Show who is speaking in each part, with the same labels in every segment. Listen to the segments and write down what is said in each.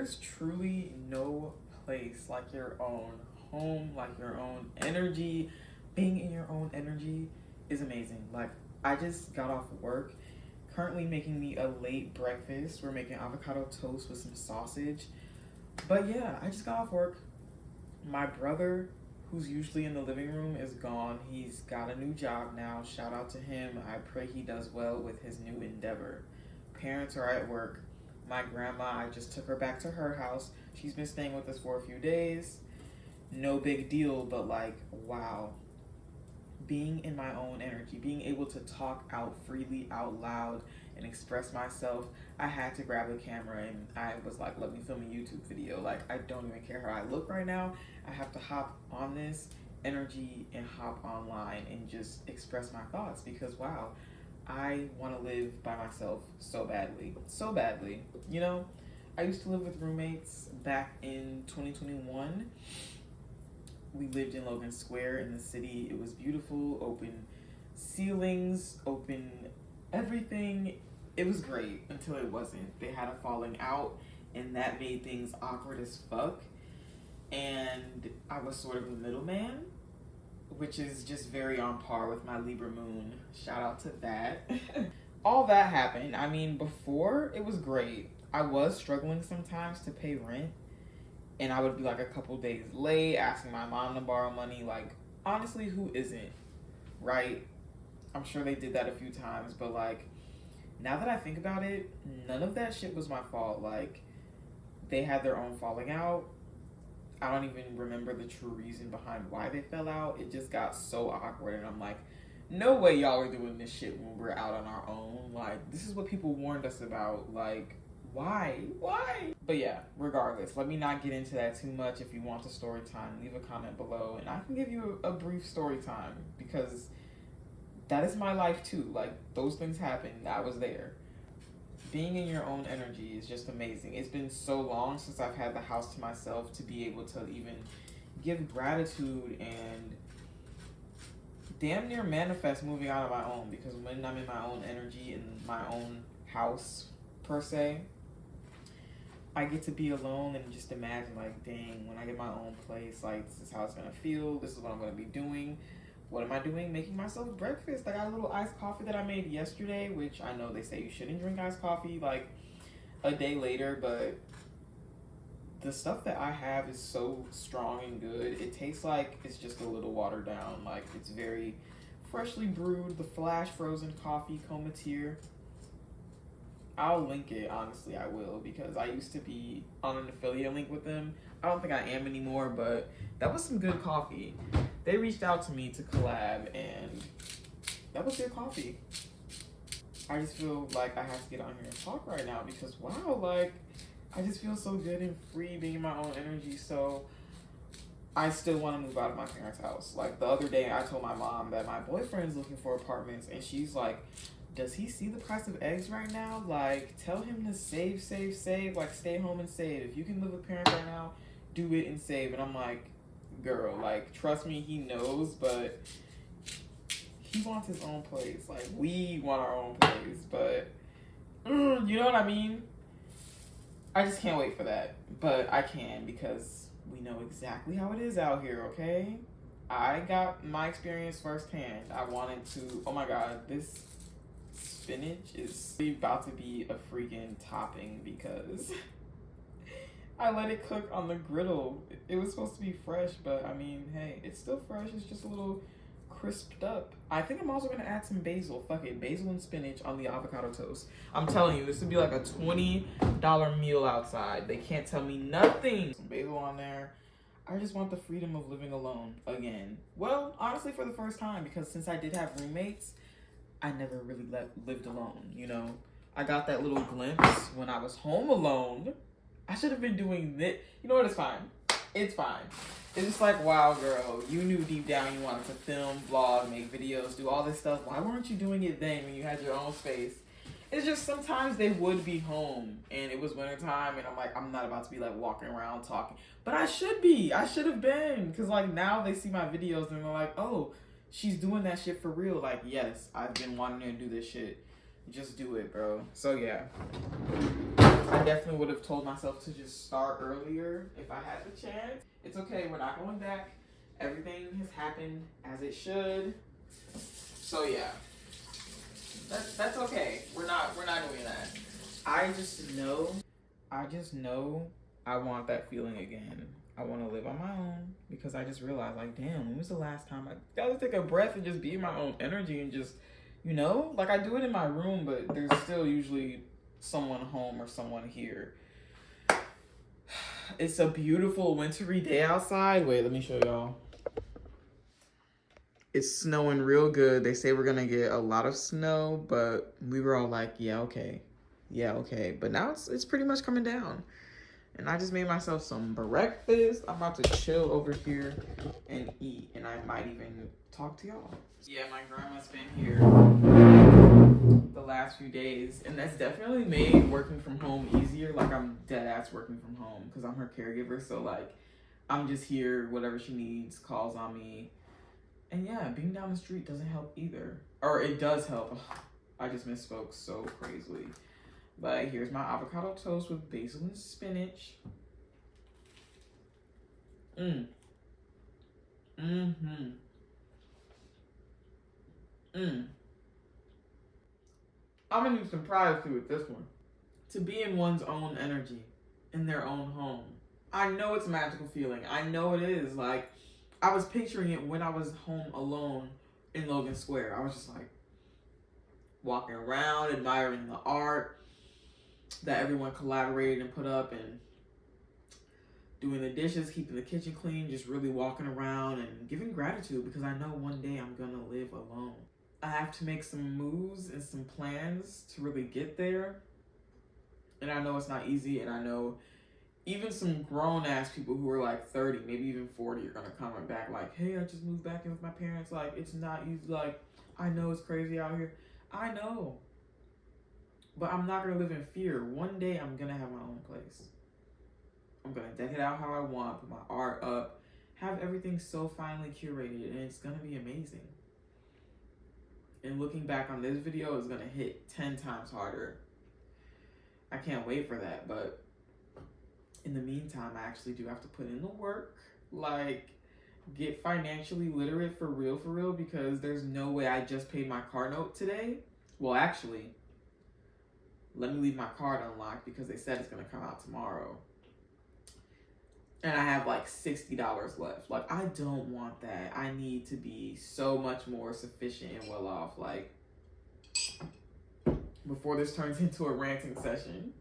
Speaker 1: there's truly no place like your own home, like your own energy. Being in your own energy is amazing. Like, I just got off work, currently making me a late breakfast. We're making avocado toast with some sausage. But yeah, I just got off work. My brother, who's usually in the living room, is gone. He's got a new job now. Shout out to him. I pray he does well with his new endeavor. Parents are at work. My grandma, I just took her back to her house. She's been staying with us for a few days. No big deal, but like, wow. Being in my own energy, being able to talk out freely, out loud, and express myself. I had to grab a camera and I was like, let me film a YouTube video. Like, I don't even care how I look right now. I have to hop on this energy and hop online and just express my thoughts because, wow, I want to live by myself so badly. So badly. You know, I used to live with roommates back in 2021. We lived in Logan Square in the city. It was beautiful, open ceilings, open everything. It was great until it wasn't. They had a falling out and that made things awkward as fuck. And I was sort of a middleman, which is just very on par with my Libra moon. Shout out to that. All that happened. I mean, before it was great. I was struggling sometimes to pay rent. And I would be like a couple days late, asking my mom to borrow money. Like, honestly, who isn't, right? I'm sure they did that a few times, but like, now that I think about it, none of that shit was my fault. Like, they had their own falling out. I don't even remember the true reason behind why they fell out. It just got so awkward, and I'm like, no way y'all are doing this shit when we're out on our own. Like, this is what people warned us about. Like, why? But yeah, regardless, let me not get into that too much. If you want the story time, leave a comment below and I can give you a brief story time because that is my life too. Like, those things happened. I was there. Being in your own energy is just amazing. It's been so long since I've had the house to myself to be able to even give gratitude and damn near manifest moving out of my own, because when I'm in my own energy in my own house per se, I get to be alone and just imagine, like, dang, when I get my own place, like, this is how it's gonna feel. This is what I'm gonna be doing. What am I doing? Making myself breakfast. I got a little iced coffee that I made yesterday, which I know they say you shouldn't drink iced coffee like a day later, but the stuff that I have is so strong and good. It tastes like it's just a little watered down. Like, it's very freshly brewed. The flash frozen coffee, Comatier. I'll link it, honestly, I will, because I used to be on an affiliate link with them. I don't think I am anymore, but that was some good coffee. They reached out to me to collab, and that was good coffee. I just feel like I have to get on here and talk right now because, wow, like, I just feel so good and free being in my own energy, so I still want to move out of my parents' house. Like, the other day, I told my mom that my boyfriend's looking for apartments, and she's like, does he see the price of eggs right now? Like, tell him to save. Like, stay home and save. If you can live with parents right now, do it and save. And I'm like, girl, like, trust me, he knows, but he wants his own place. Like, we want our own place, but you know what I mean? I just can't wait for that. But I can, because we know exactly how it is out here, okay? I got my experience firsthand. I wanted to, oh my God, this spinach is about to be a freaking topping because I let it cook on the griddle. It was supposed to be fresh, but I mean, hey, it's still fresh. It's just a little crisped up. I think I'm also gonna add some basil. Fuck it, basil and spinach on the avocado toast. I'm telling you, this would be like a $20 meal outside. They can't tell me nothing. Some basil on there. I just want the freedom of living alone again. Well, honestly, for the first time, because since I did have roommates, I never really lived alone, you know? I got that little glimpse when I was home alone. I should have been doing this. You know what? It's fine. It's fine. It's just like, wow, girl, you knew deep down you wanted to film, vlog, make videos, do all this stuff. Why weren't you doing it then when you had your own space? It's just sometimes they would be home and it was wintertime and I'm like, I'm not about to be like walking around talking. But I should be. I should have been. Because like now they see my videos and they're like, oh, she's doing that shit for real. Like, yes, I've been wanting to do this shit. Just do it, bro. So, yeah. I definitely would have told myself to just start earlier if I had the chance. It's okay, we're not going back. Everything has happened as it should. So yeah, that's okay. We're not doing that. I just know I want that feeling again. I want to live on my own because I just realized, like, damn, when was the last time I got to take a breath and just be in my own energy and just, you know, like I do it in my room, but there's still usually someone home or someone here. It's a beautiful wintry day outside. Wait, let me show y'all. It's snowing real good. They say we're gonna get a lot of snow, but we were all like, yeah, okay. Yeah, okay. But now it's pretty much coming down. And I just made myself some breakfast. I'm about to chill over here and eat. And I might even talk to y'all. Yeah, my grandma's been here the last few days. And that's definitely made working from home easier. Like, I'm dead ass working from home because I'm her caregiver. So, like, I'm just here, whatever she needs, calls on me. And yeah, being down the street doesn't help either. Or it does help. Ugh, I just misspoke so crazily. But here's my avocado toast with basil and spinach. I'm gonna need some privacy with this one. To be in one's own energy, in their own home. I know it's a magical feeling. I know it is. Like, I was picturing it when I was home alone in Logan Square. I was just like walking around, admiring the art that everyone collaborated and put up, and doing the dishes, keeping the kitchen clean, just really walking around and giving gratitude because I know one day I'm gonna live alone. I have to make some moves and some plans to really get there. And I know it's not easy, and I know even some grown-ass people who are like 30, maybe even 40 are gonna comment back like, hey, I just moved back in with my parents. Like, it's not easy. Like, I know it's crazy out here. I know. But I'm not gonna live in fear. One day I'm gonna have my own place. I'm gonna deck it out how I want, put my art up, have everything so finely curated, and it's gonna be amazing. And looking back on this video is gonna hit 10 times harder. I can't wait for that, but in the meantime, I actually do have to put in the work, like get financially literate for real, because there's no way I just paid my car note today. Well, actually, let me leave my card unlocked because they said it's gonna come out tomorrow. And I have like $60 left. Like, I don't want that. I need to be so much more sufficient and well off. Like, before this turns into a ranting session.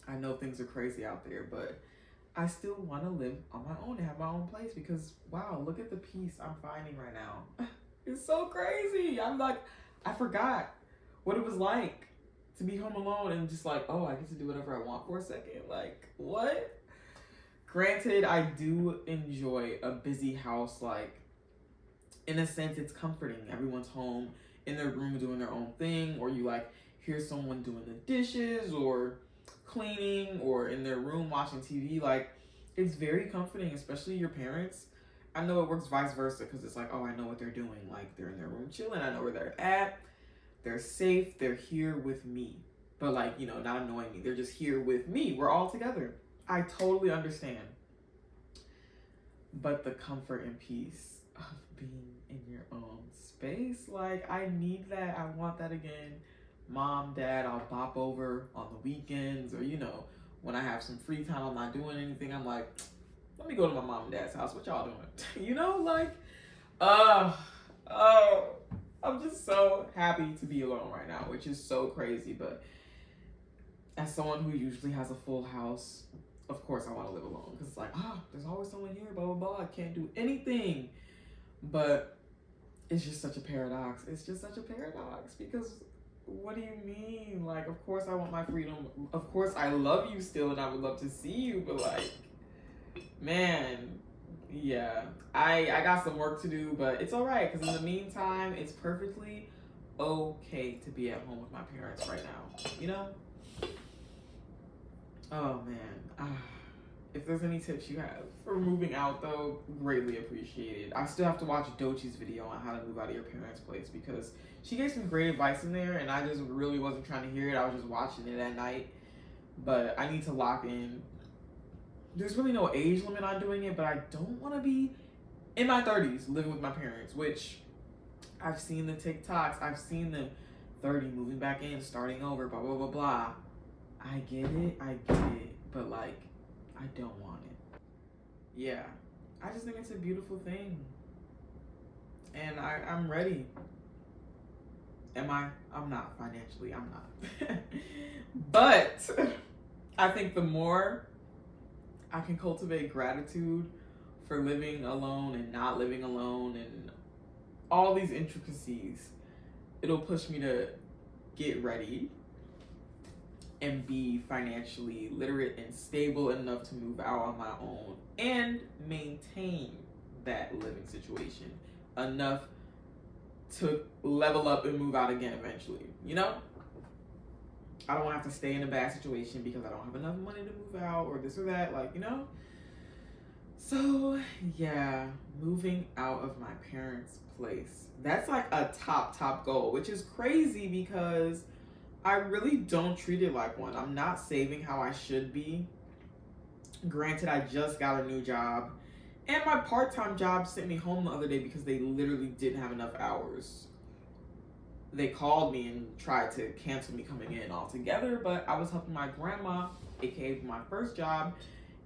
Speaker 1: I know things are crazy out there, but I still want to live on my own and have my own place because, wow, look at the peace I'm finding right now. It's so crazy. I'm like, I forgot what it was like to be home alone and just like, oh, I get to do whatever I want for a second. Like, what? Granted, I do enjoy a busy house. Like, in a sense, it's comforting. Everyone's home in their room doing their own thing, or you like hear someone doing the dishes or cleaning or in their room watching TV. Like, it's very comforting, especially your parents. I know it works vice versa because it's like, oh, I know what they're doing. Like, they're in their room chilling. I know where they're at. They're safe. They're here with me. But like, you know, not annoying me. They're just here with me. We're all together. I totally understand. But the comfort and peace of being in your own space, like, I need that. I want that again. Mom, dad, I'll bop over on the weekends, or, you know, when I have some free time, I'm not doing anything. I'm like, let me go to my mom and dad's house. What y'all doing? You know, like, I'm just so happy to be alone right now, which is so crazy. But as someone who usually has a full house, of course I want to live alone because it's like, there's always someone here, blah, blah, blah. I can't do anything. But it's just such a paradox. It's just such a paradox because what do you mean? Like, of course I want my freedom. Of course I love you still and I would love to see you. But like, man, yeah, I got some work to do, but it's all right because in the meantime, it's perfectly okay to be at home with my parents right now, you know? Oh man, if there's any tips you have for moving out though, greatly appreciated. I still have to watch Dochi's video on how to move out of your parents' place because she gave some great advice in there and I just really wasn't trying to hear it. I was just watching it at night but I need to lock in. There's really no age limit on doing it, but I don't want to be in my 30s living with my parents, which I've seen the TikToks, I've seen them 30 moving back in, starting over, blah, blah, blah, blah. I get it, but like, I don't want it. Yeah, I just think it's a beautiful thing. And I'm ready. Am I? I'm not financially, I'm not. But I think the more I can cultivate gratitude for living alone and not living alone and all these intricacies, it'll push me to get ready and be financially literate and stable enough to move out on my own and maintain that living situation enough to level up and move out again eventually, you know? I don't want to have to stay in a bad situation because I don't have enough money to move out or this or that, like, you know? So, yeah, moving out of my parents' place. That's like a top goal, which is crazy because I really don't treat it like one. I'm not saving how I should be. Granted, I just got a new job. And my part-time job sent me home the other day because they literally didn't have enough hours. They called me and tried to cancel me coming in altogether, but I was helping my grandma, aka my first job,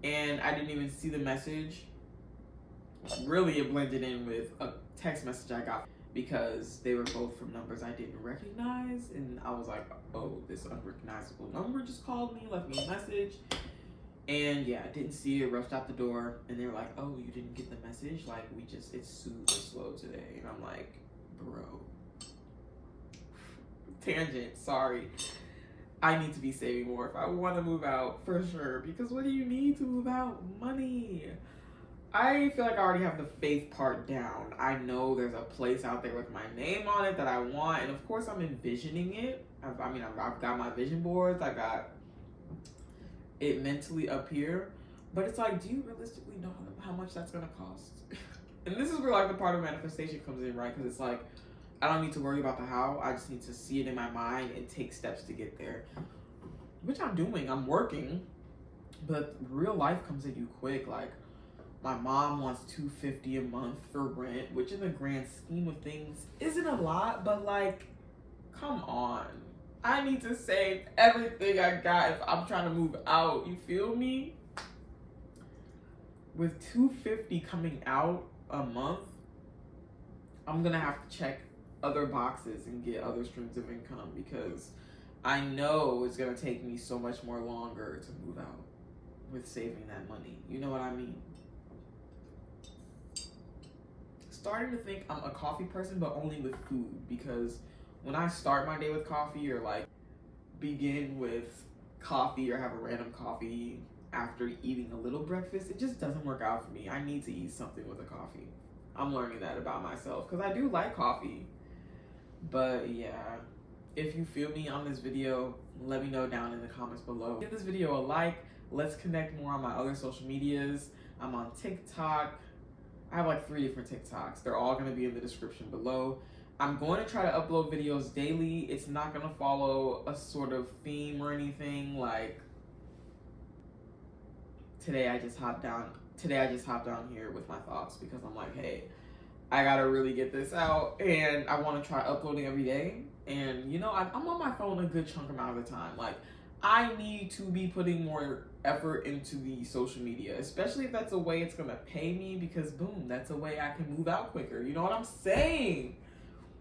Speaker 1: and I didn't even see the message. Really, it blended in with a text message I got because they were both from numbers I didn't recognize, and I was like, oh, this unrecognizable number just called me, left me a message. And yeah, I didn't see it, rushed out the door, and they were like, oh, you didn't get the message? Like, it's super slow today. And I'm like, bro. Tangent, sorry. I need to be saving more if I want to move out, for sure. Because what do you need to move out? Money. I feel like I already have the faith part down. I know there's a place out there with my name on it that I want, and of course I'm envisioning it. I've got my vision boards. I got it mentally up here, but it's like, do you realistically know how much that's gonna cost? And this is where like the part of manifestation comes in, right? Because it's like, I don't need to worry about the how. I just need to see it in my mind and take steps to get there, which I'm doing. I'm working, but real life comes at you quick. Like, my mom wants $250 a month for rent, which in the grand scheme of things isn't a lot, but like, come on. I need to save everything I got if I'm trying to move out. You feel me? With $250 coming out a month, I'm gonna have to check other boxes and get other streams of income because I know it's gonna take me so much more longer to move out with saving that money. You know what I mean? Starting to think I'm a coffee person, but only with food, because when I start my day with coffee or like begin with coffee or have a random coffee after eating a little breakfast, it just doesn't work out for me. I need to eat something with a coffee. I'm learning that about myself because I do like coffee. But yeah, if you feel me on this video, let me know down in the comments below. Give this video a like. Let's connect more on my other social medias. I'm on TikTok. I have like 3 different TikToks. They're all going to be in the description below. I'm going to try to upload videos daily. It's not going to follow a sort of theme or anything. Like, today I just hopped down here with my thoughts because I'm like, hey, I got to really get this out, and I want to try uploading every day. And, you know, I'm on my phone a good chunk amount of the time. Like, I need to be putting more effort into the social media, especially if that's a way it's going to pay me, because, boom, that's a way I can move out quicker. You know what I'm saying?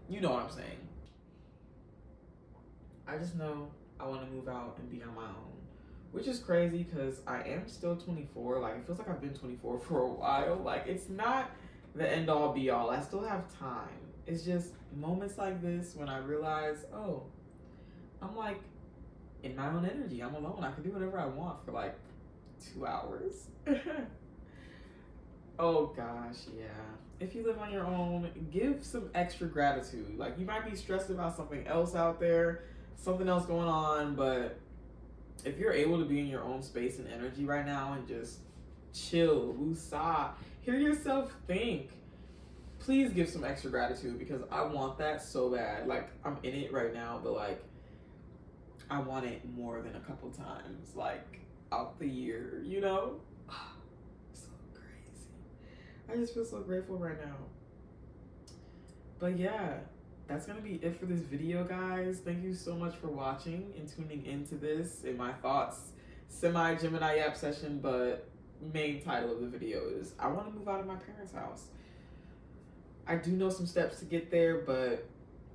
Speaker 1: You know what I'm saying. I just know I want to move out and be on my own, which is crazy because I am still 24. Like, it feels like I've been 24 for a while. Like, it's not the end all be all. I still have time. It's just moments like this when I realize, oh, I'm like in my own energy. I'm alone. I can do whatever I want for like 2 hours. Oh gosh, yeah. If you live on your own, give some extra gratitude. Like, you might be stressed about something else out there, something else going on, but if you're able to be in your own space and energy right now and just chill, woosah, hear yourself think, please give some extra gratitude, because I want that so bad. Like, I'm in it right now, but like, I want it more than a couple times, like out the year, you know? So crazy. I just feel so grateful right now. But yeah, that's gonna be it for this video, guys. Thank you so much for watching and tuning into this and my thoughts. Semi-Gemini Yap session, but main title of the video is I want to move out of my parents' house. I do know some steps to get there, but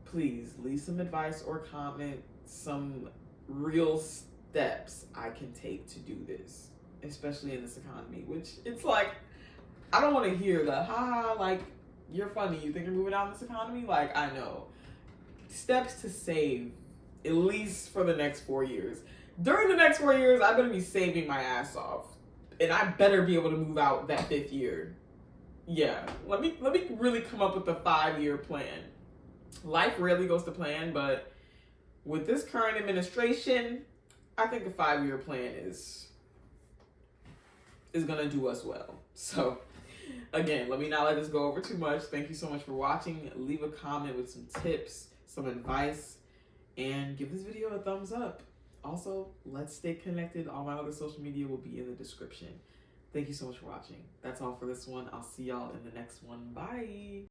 Speaker 1: please leave some advice or comment some real steps I can take to do this, especially in this economy, which it's like, I don't want to hear the haha, like, you're funny, you think you're moving out in this economy? Like, I know. Steps to save, at least for the next 4 years. During the next 4 years, I'm going to be saving my ass off. And I better be able to move out that 5th year. Yeah, let me really come up with a 5-year plan. Life rarely goes to plan, but with this current administration, I think a 5-year plan is gonna do us well. So again, let me not let this go over too much. Thank you so much for watching. Leave a comment with some tips, some advice, and give this video a thumbs up. Also, let's stay connected. All my other social media will be in the description. Thank you so much for watching. That's all for this one. I'll see y'all in the next one. Bye.